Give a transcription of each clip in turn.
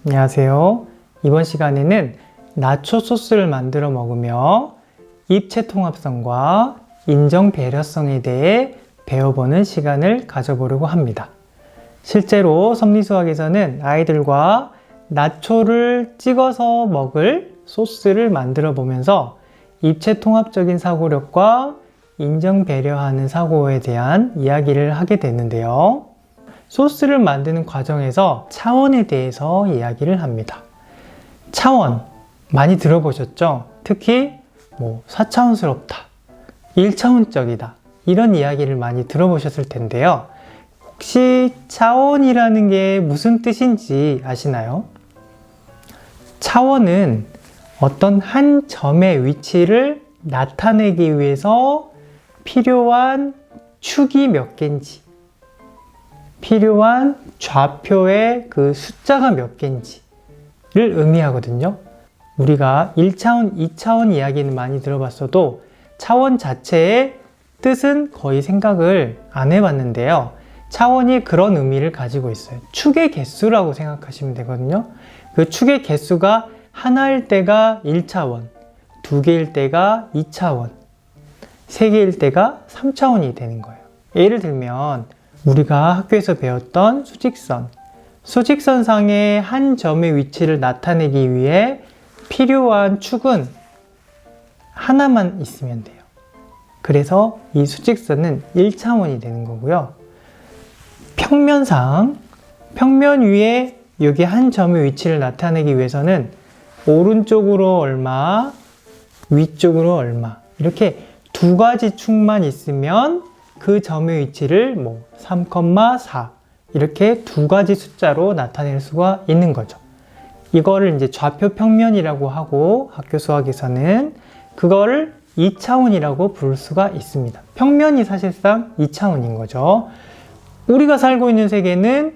안녕하세요. 이번 시간에는 나초 소스를 만들어 먹으며 입체 통합성과 인정 배려성에 대해 배워보는 시간을 가져보려고 합니다. 실제로 섭리수학에서는 아이들과 나초를 찍어서 먹을 소스를 만들어 보면서 입체 통합적인 사고력과 인정 배려하는 사고에 대한 이야기를 하게 되는데요. 소스를 만드는 과정에서 차원에 대해서 이야기를 합니다. 차원 많이 들어보셨죠? 특히 4차원스럽다, 1차원적이다 이런 이야기를 많이 들어보셨을 텐데요. 혹시 차원이라는 게 무슨 뜻인지 아시나요? 차원은 어떤 한 점의 위치를 나타내기 위해서 필요한 축이 몇 개인지, 필요한 좌표의 그 숫자가 몇 개인지를 의미하거든요. 우리가 1차원, 2차원 이야기는 많이 들어봤어도 차원 자체의 뜻은 거의 생각을 안 해봤는데요. 차원이 그런 의미를 가지고 있어요. 축의 개수라고 생각하시면 되거든요. 그 축의 개수가 하나일 때가 1차원, 두 개일 때가 2차원, 세 개일 때가 3차원이 되는 거예요. 예를 들면 우리가 학교에서 배웠던 수직선, 수직선상의 한 점의 위치를 나타내기 위해 필요한 축은 하나만 있으면 돼요. 그래서 이 수직선은 1차원이 되는 거고요. 평면상, 평면 위에 여기 한 점의 위치를 나타내기 위해서는 오른쪽으로 얼마, 위쪽으로 얼마 이렇게 두 가지 축만 있으면 그 점의 위치를 3,4 이렇게 두 가지 숫자로 나타낼 수가 있는 거죠. 이거를 이제 좌표 평면이라고 하고 학교 수학에서는 그거를 2차원이라고 부를 수가 있습니다. 평면이 사실상 2차원인 거죠. 우리가 살고 있는 세계는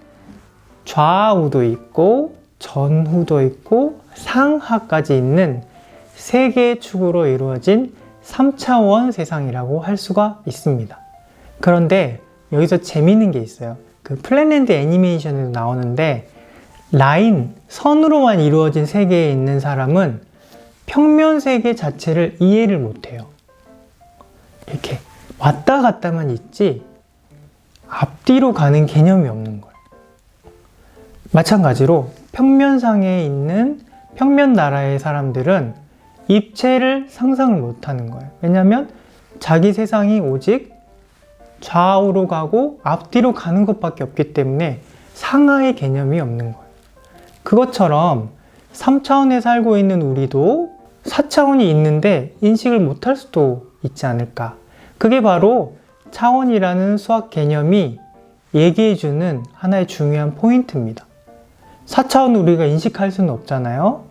좌우도 있고 전후도 있고 상하까지 있는 세 개의 축으로 이루어진 3차원 세상이라고 할 수가 있습니다. 그런데 여기서 재미있는 게 있어요. 그 플랜랜드 애니메이션에도 나오는데 라인, 선으로만 이루어진 세계에 있는 사람은 평면 세계 자체를 이해를 못해요. 이렇게 왔다 갔다만 있지 앞뒤로 가는 개념이 없는 거예요. 마찬가지로 평면상에 있는 평면 나라의 사람들은 입체를 상상을 못하는 거예요. 왜냐하면 자기 세상이 오직 좌우로 가고 앞뒤로 가는 것밖에 없기 때문에 상하의 개념이 없는 거예요. 그것처럼 3차원에 살고 있는 우리도 4차원이 있는데 인식을 못할 수도 있지 않을까. 그게 바로 차원이라는 수학 개념이 얘기해주는 하나의 중요한 포인트입니다. 4차원을 우리가 인식할 수는 없잖아요.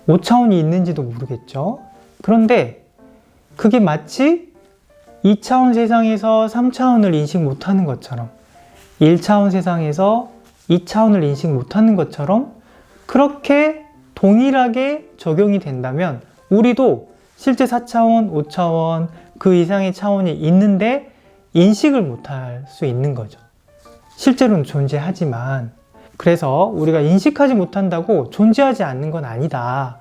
5차원이 있는지도 모르겠죠. 그런데 그게 마치 2차원 세상에서 3차원을 인식 못하는 것처럼 1차원 세상에서 2차원을 인식 못하는 것처럼 그렇게 동일하게 적용이 된다면 우리도 실제 4차원, 5차원 그 이상의 차원이 있는데 인식을 못할 수 있는 거죠. 실제로는 존재하지만 그래서 우리가 인식하지 못한다고 존재하지 않는 건 아니다.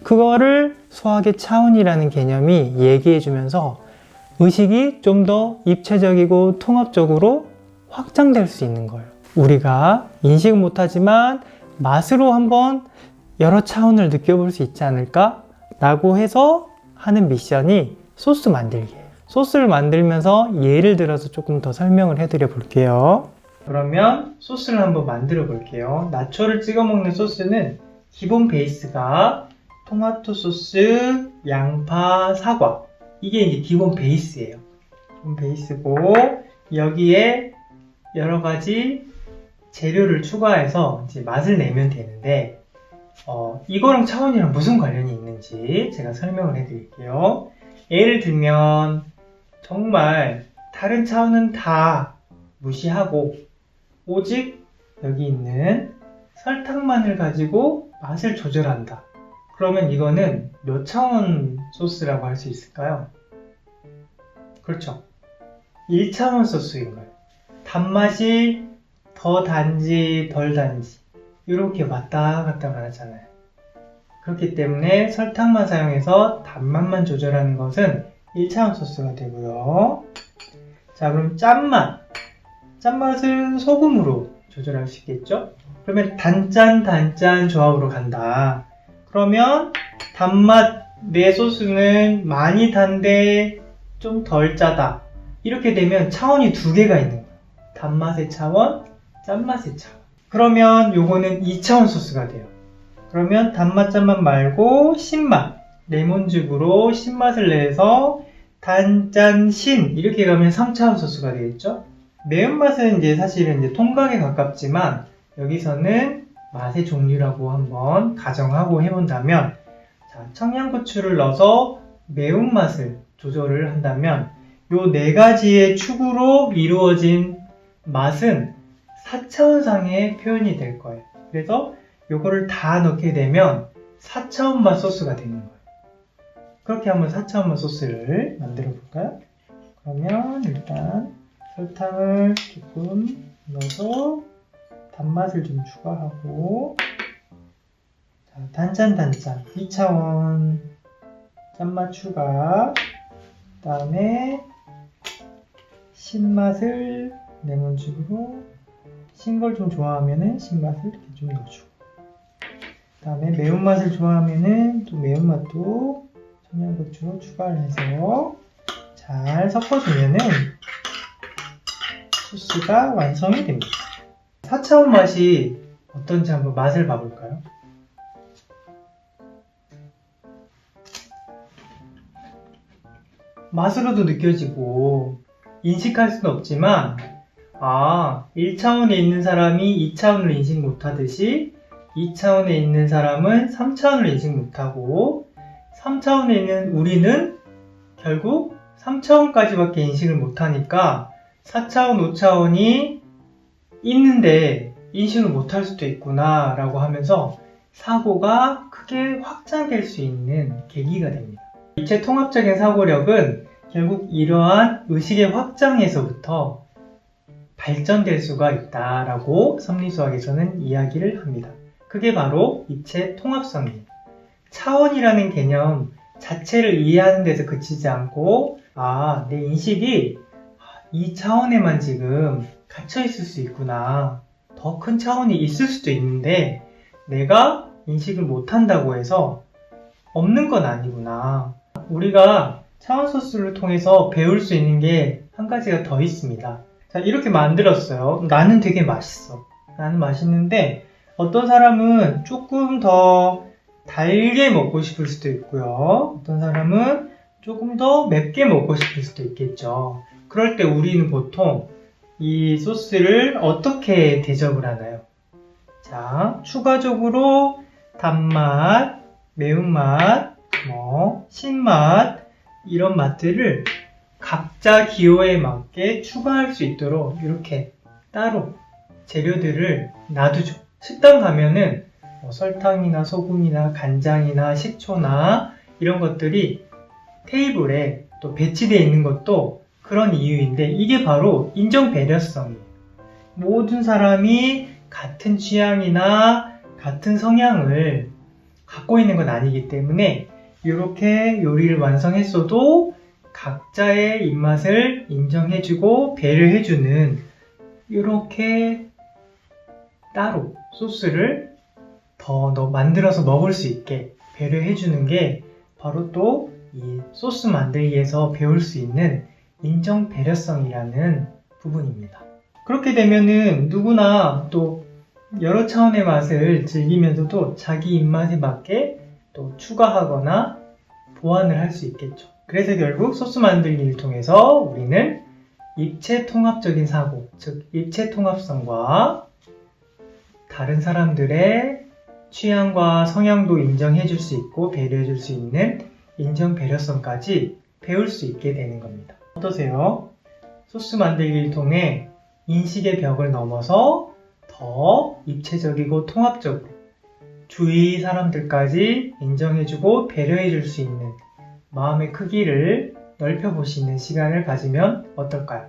그거를 수학의 차원이라는 개념이 얘기해 주면서 의식이 좀 더 입체적이고 통합적으로 확장될 수 있는 거예요. 우리가 인식은 못하지만 맛으로 한번 여러 차원을 느껴볼 수 있지 않을까? 라고 해서 하는 미션이 소스 만들기예요. 소스를 만들면서 예를 들어서 조금 더 설명을 해드려 볼게요. 그러면 소스를 한번 만들어 볼게요. 나초를 찍어 먹는 소스는 기본 베이스가 토마토 소스, 양파, 사과 이게 이제 기본 베이스예요. 기본 베이스고 여기에 여러 가지 재료를 추가해서 이제 맛을 내면 되는데 이거랑 차원이랑 무슨 관련이 있는지 제가 설명을 해드릴게요. 예를 들면 정말 다른 차원은 다 무시하고 오직 여기 있는 설탕만을 가지고 맛을 조절한다. 그러면 이거는 몇 차원 소스라고 할 수 있을까요? 그렇죠. 1차원 소스인 거예요. 단맛이 더 단지 덜 단지 이렇게 왔다 갔다 말하잖아요. 그렇기 때문에 설탕만 사용해서 단맛만 조절하는 것은 1차원 소스가 되고요. 자, 그럼 짠맛. 짠맛은 소금으로 조절할 수 있겠죠? 그러면 단짠 조합으로 간다. 그러면 단맛 내 소스는 많이 단데 좀 덜 짜다. 이렇게 되면 차원이 두 개가 있는 거예요. 단맛의 차원, 짠맛의 차원. 그러면 요거는 2차원 소스가 돼요. 그러면 단맛, 짠맛 말고 신맛, 레몬즙으로 신맛을 내서 단, 짠, 신 이렇게 가면 3차원 소스가 되겠죠? 매운맛은 이제 사실은 이제 통각에 가깝지만 여기서는 맛의 종류라고 한번 가정하고 해본다면, 자, 청양고추를 넣어서 매운맛을 조절을 한다면 요 네 가지의 축으로 이루어진 맛은 4차원상의 표현이 될 거예요. 그래서 요거를 다 넣게 되면 4차원 맛 소스가 되는 거예요. 그렇게 한번 4차원 맛 소스를 만들어 볼까요? 그러면 일단 설탕을 조금 넣어서 단맛을 좀 추가하고, 자, 단짠 2차원 짠맛 추가, 그 다음에 신맛을 레몬즙으로, 신 걸 좀 좋아하면은 신맛을 이렇게 좀 넣어주고, 그 다음에 매운맛을 좋아하면은 또 매운맛도 청양고추로 추가를 해서 잘 섞어주면은 소스가 완성이 됩니다. 4차원 맛이 어떤지 한번 맛을 봐볼까요? 맛으로도 느껴지고 인식할 수는 없지만, 1차원에 있는 사람이 2차원을 인식 못하듯이 2차원에 있는 사람은 3차원을 인식 못하고 3차원에 있는 우리는 결국 3차원까지밖에 인식을 못하니까 4차원, 5차원이 있는데 인식을 못할 수도 있구나 라고 하면서 사고가 크게 확장될 수 있는 계기가 됩니다. 입체 통합적인 사고력은 결국 이러한 의식의 확장에서부터 발전될 수가 있다라고 심리수학에서는 이야기를 합니다. 그게 바로 입체 통합성이에요. 차원이라는 개념 자체를 이해하는 데서 그치지 않고, 내 인식이 이 차원에만 지금 갇혀 있을 수 있구나. 더 큰 차원이 있을 수도 있는데 내가 인식을 못한다고 해서 없는 건 아니구나. 우리가 차원 소스를 통해서 배울 수 있는 게 한 가지가 더 있습니다. 자, 이렇게 만들었어요. 나는 되게 맛있어. 나는 맛있는데 어떤 사람은 조금 더 달게 먹고 싶을 수도 있고요. 어떤 사람은 조금 더 맵게 먹고 싶을 수도 있겠죠. 그럴 때 우리는 보통 이 소스를 어떻게 대접을 하나요? 자, 추가적으로 단맛, 매운맛, 신맛 이런 맛들을 각자 기호에 맞게 추가할 수 있도록 이렇게 따로 재료들을 놔두죠. 식당 가면은 설탕이나 소금이나 간장이나 식초나 이런 것들이 테이블에 또 배치되어 있는 것도 그런 이유인데, 이게 바로 인정 배려성이에요. 모든 사람이 같은 취향이나 같은 성향을 갖고 있는 건 아니기 때문에 이렇게 요리를 완성했어도 각자의 입맛을 인정해주고 배려해주는, 이렇게 따로 소스를 더 만들어서 먹을 수 있게 배려해주는 게 바로 또 이 소스 만들기에서 배울 수 있는 인정 배려성이라는 부분입니다. 그렇게 되면은 누구나 또 여러 차원의 맛을 즐기면서도 자기 입맛에 맞게 또 추가하거나 보완을 할 수 있겠죠. 그래서 결국 소스 만들기를 통해서 우리는 입체 통합적인 사고, 즉 입체 통합성과 다른 사람들의 취향과 성향도 인정해 줄 수 있고 배려해 줄 수 있는 인정 배려성까지 배울 수 있게 되는 겁니다. 어떠세요? 소스 만들기를 통해 인식의 벽을 넘어서 더 입체적이고 통합적으로 주위 사람들까지 인정해주고 배려해줄 수 있는 마음의 크기를 넓혀보시는 시간을 가지면 어떨까요?